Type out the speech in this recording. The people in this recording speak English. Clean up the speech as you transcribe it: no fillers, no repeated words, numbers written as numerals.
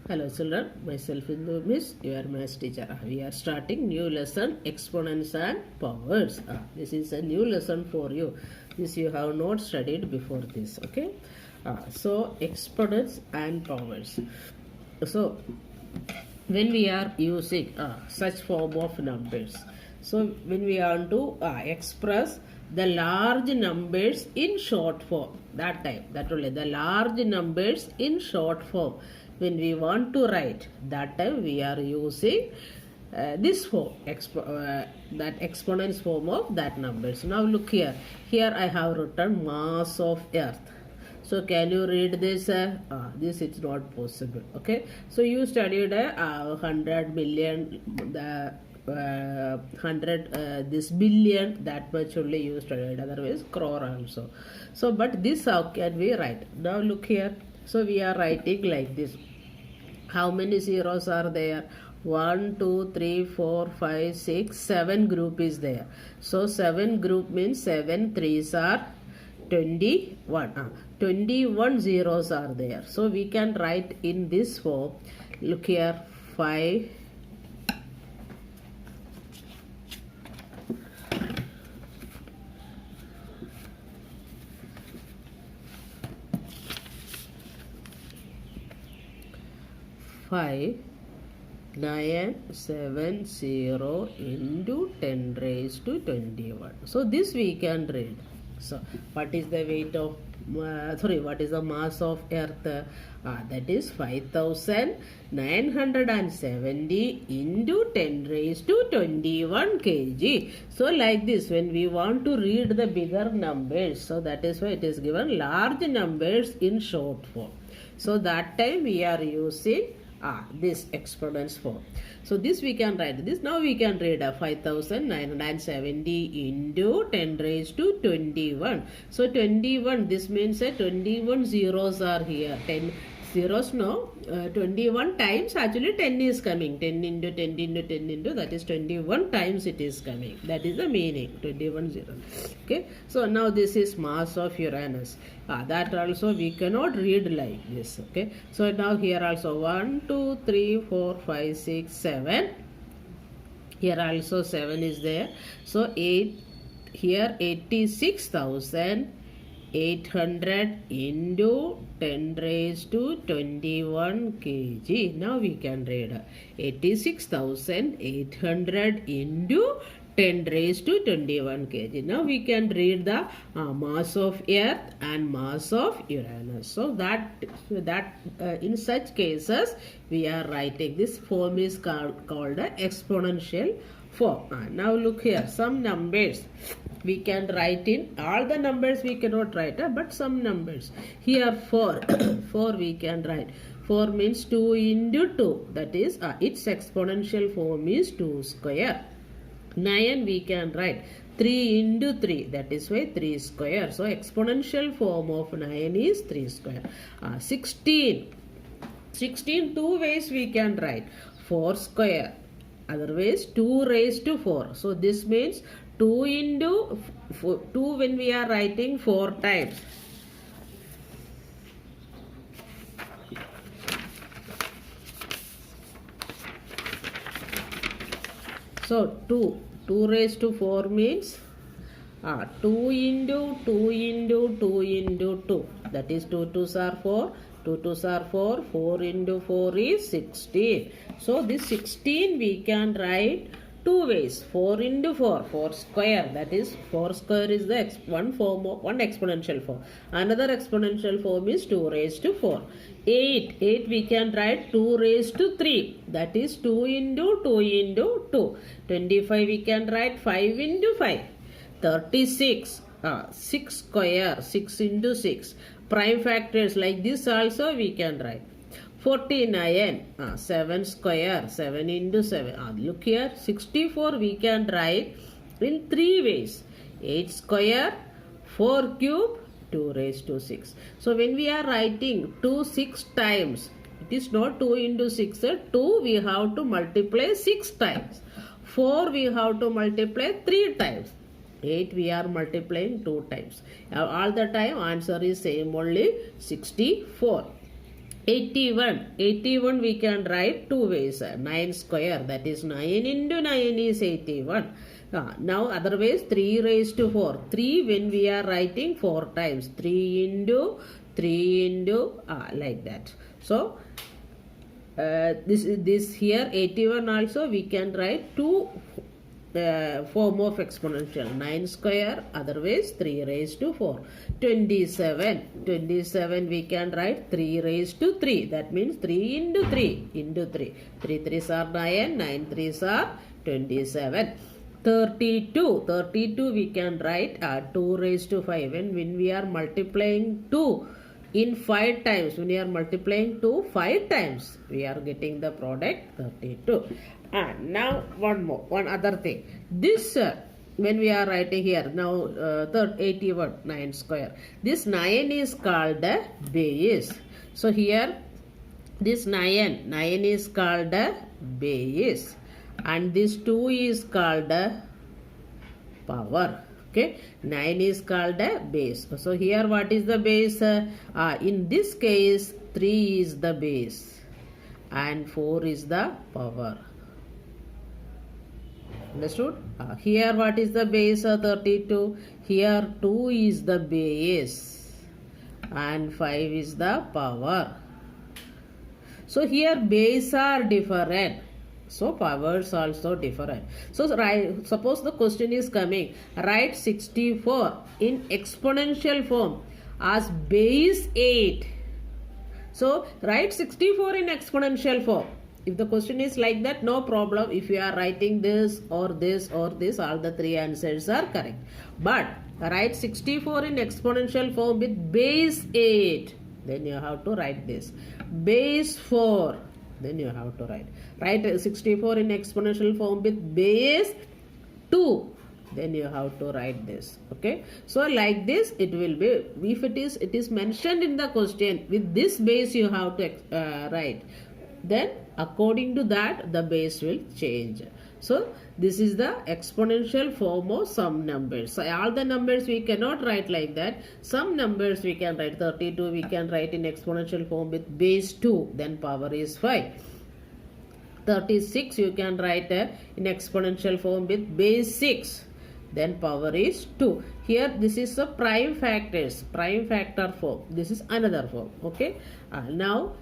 Hello children, myself Indu Miss, your maths teacher. We are starting new lesson, exponents and powers. This is a new lesson for you. This you have not studied before this, okay? So exponents and powers. So when we are using such form of numbers, so when we want to express the large numbers in short form, that only the large numbers in short form, when we want to write, that time we are using this form, that exponents form of that numbers. Now look here, I have written mass of earth. So can you read this? This is not possible. Okay. So you studied 100 million, the 100 this billion, that much only you studied. Otherwise crore also. So but this how can we write? Now look here. So we are writing like this. How many zeros are there? 1, 2, 3, 4, 5, 6, 7 group is there. So 7 group means 7 threes are 21. 21 zeros are there. So we can write in this form. Look here, 5, 970 into 10 raised to 21. So this we can read. So what is the weight of what is the mass of earth? That is 5970 into 10 raised to 21 kg. So like this, when we want to read the bigger numbers, so that is why it is given large numbers in short form. So that time we are using this exponents form. So this we can write this. Now we can read 5970 into 10 raised to 21. So 21, this means 21 zeros are here. 10 zeros, no, 21 times actually 10 is coming. 10 into 10 into 10 into, that is 21 times it is coming. That is the meaning, 21 zeros. Okay. So now this is mass of Uranus. That also we cannot read like this. Okay. So now here also 1, 2, 3, 4, 5, 6, 7. Here also 7 is there. So 8, here 86,800 into 10 raised to 21 kg. Now we can read 86,800 into 10 raised to 21 kg. Now we can read the mass of earth and mass of Uranus. So that in such cases we are writing, this form is called a exponential form. Now look here, some numbers we can write in, all the numbers we cannot write, but some numbers. Here 4, 4 we can write. 4 means 2 into 2, that is its exponential form is 2 square. 9 we can write 3 into 3, that is why 3 square. So exponential form of 9 is 3 square. 16, 2 ways we can write. 4 square, otherwise 2 raised to 4. So this means 2 into 4, 2 when we are writing 4 times. So 2 raised to 4 means 2 into 2 into 2 into 2. That is 2 2s are 4. 2 2s are 4. 4 into 4 is 16. So this 16 we can write 2 ways. 4 into 4, 4 square. That is 4 square is the one exponential form. Another exponential form is 2 raised to 4. 8 we can write 2 raised to 3. That is 2 into 2 into 2. 25 we can write 5 into 5. 36, 6 square, 6 into 6. Prime factors like this also we can write. 49, 7 square, 7 into 7. Look here, 64 we can write in 3 ways. 8 square, 4 cube, 2 raised to 6. So when we are writing 2 6 times, it is not 2 into 6. 2 we have to multiply 6 times. 4 we have to multiply 3 times. 8 we are multiplying 2 times. All the time answer is same only, 64. 81 we can write two ways. 9 square, that is 9 into 9 is 81. Now otherwise 3 raised to 4. 3 when we are writing 4 times. 3 into like that. So this here 81 also we can write two form of exponential. 9 square, otherwise 3 raised to 4. 27 we can write 3 raised to 3. That means 3 into 3 into 3. 3 3s are 9, 9 3s are 27. 32 we can write 2 raised to 5. And when we are multiplying 2 in 5 times, when we are multiplying 2 5 times, we are getting the product 32. And now one other thing. This when we are writing here now 81 9 square. This 9 is called a base. So here this 9 is called a base, and this 2 is called a power. Okay, 9 is called a base. So here what is the base? In this case 3 is the base and 4 is the power. Understood? Here what is the base? 32. Here 2 is the base and 5 is the power. So here base are different, so powers also different. So suppose the question is coming, write 64 in exponential form as base 8. So write 64 in exponential form. If the question is like that, no problem. If you are writing this or this or this, all the three answers are correct. But write 64 in exponential form with base 8. Then you have to write this. Base 4. Then you have to write 64 in exponential form with base 2. Then you have to write this. Okay. So like this it will be. If it is mentioned in the question with this base you have to write. Then according to that the base will change. So this is the exponential form of some numbers. So all the numbers we cannot write like that. Some numbers we can write. 32 we can write in exponential form with base 2. Then power is 5. 36 you can write in exponential form with base 6. Then power is 2. Here this is the prime factor form. This is another form. Okay. Now